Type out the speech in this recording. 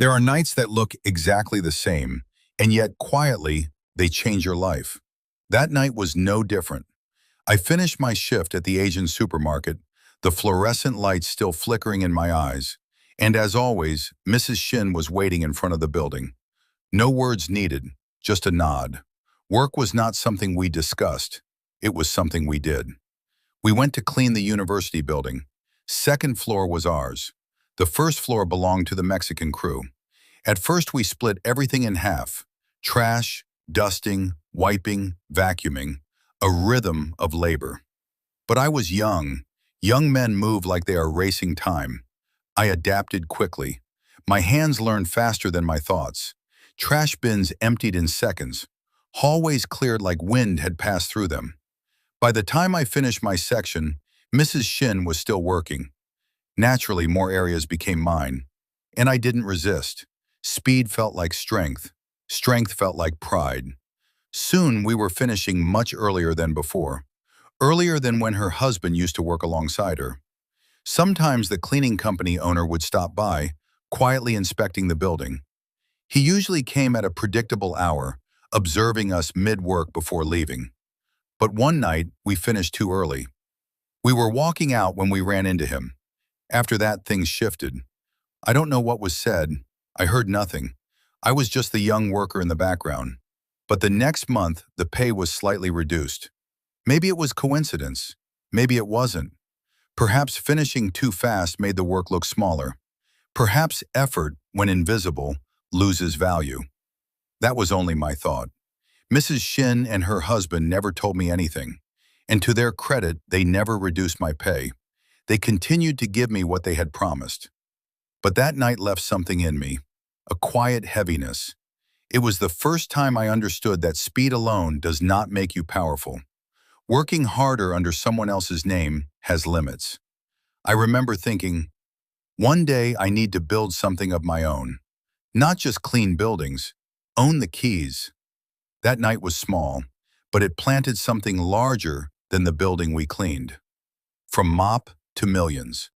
There are nights that look exactly the same, and yet quietly, they change your life. That night was no different. I finished my shift at the Asian supermarket, the fluorescent lights still flickering in my eyes, and as always, Mrs. Shin was waiting in front of the building. No words needed, just a nod. Work was not something we discussed. It was something we did. We went to clean the university building. Second floor was ours. The first floor belonged to the Mexican crew. At first we split everything in half. Trash, dusting, wiping, vacuuming. A rhythm of labor. But I was young. Young men move like they are racing time. I adapted quickly. My hands learned faster than my thoughts. Trash bins emptied in seconds. Hallways cleared like wind had passed through them. By the time I finished my section, Mrs. Shin was still working. Naturally, more areas became mine. And I didn't resist. Speed felt like strength. Strength felt like pride. Soon we were finishing much earlier than before. Earlier than when her husband used to work alongside her. Sometimes the cleaning company owner would stop by, quietly inspecting the building. He usually came at a predictable hour, observing us mid-work before leaving. But one night, we finished too early. We were walking out when we ran into him. After that, things shifted. I don't know what was said. I heard nothing. I was just the young worker in the background. But the next month, the pay was slightly reduced. Maybe it was coincidence. Maybe it wasn't. Perhaps finishing too fast made the work look smaller. Perhaps effort, when invisible, loses value. That was only my thought. Mrs. Shin and her husband never told me anything. And to their credit, they never reduced my pay. They continued to give me what they had promised. But that night left something in me, a quiet heaviness. It was the first time I understood that speed alone does not make you powerful. Working harder under someone else's name has limits. I remember thinking, one day I need to build something of my own. Not just clean buildings, own the keys. That night was small, but it planted something larger than the building we cleaned. From mop to millions.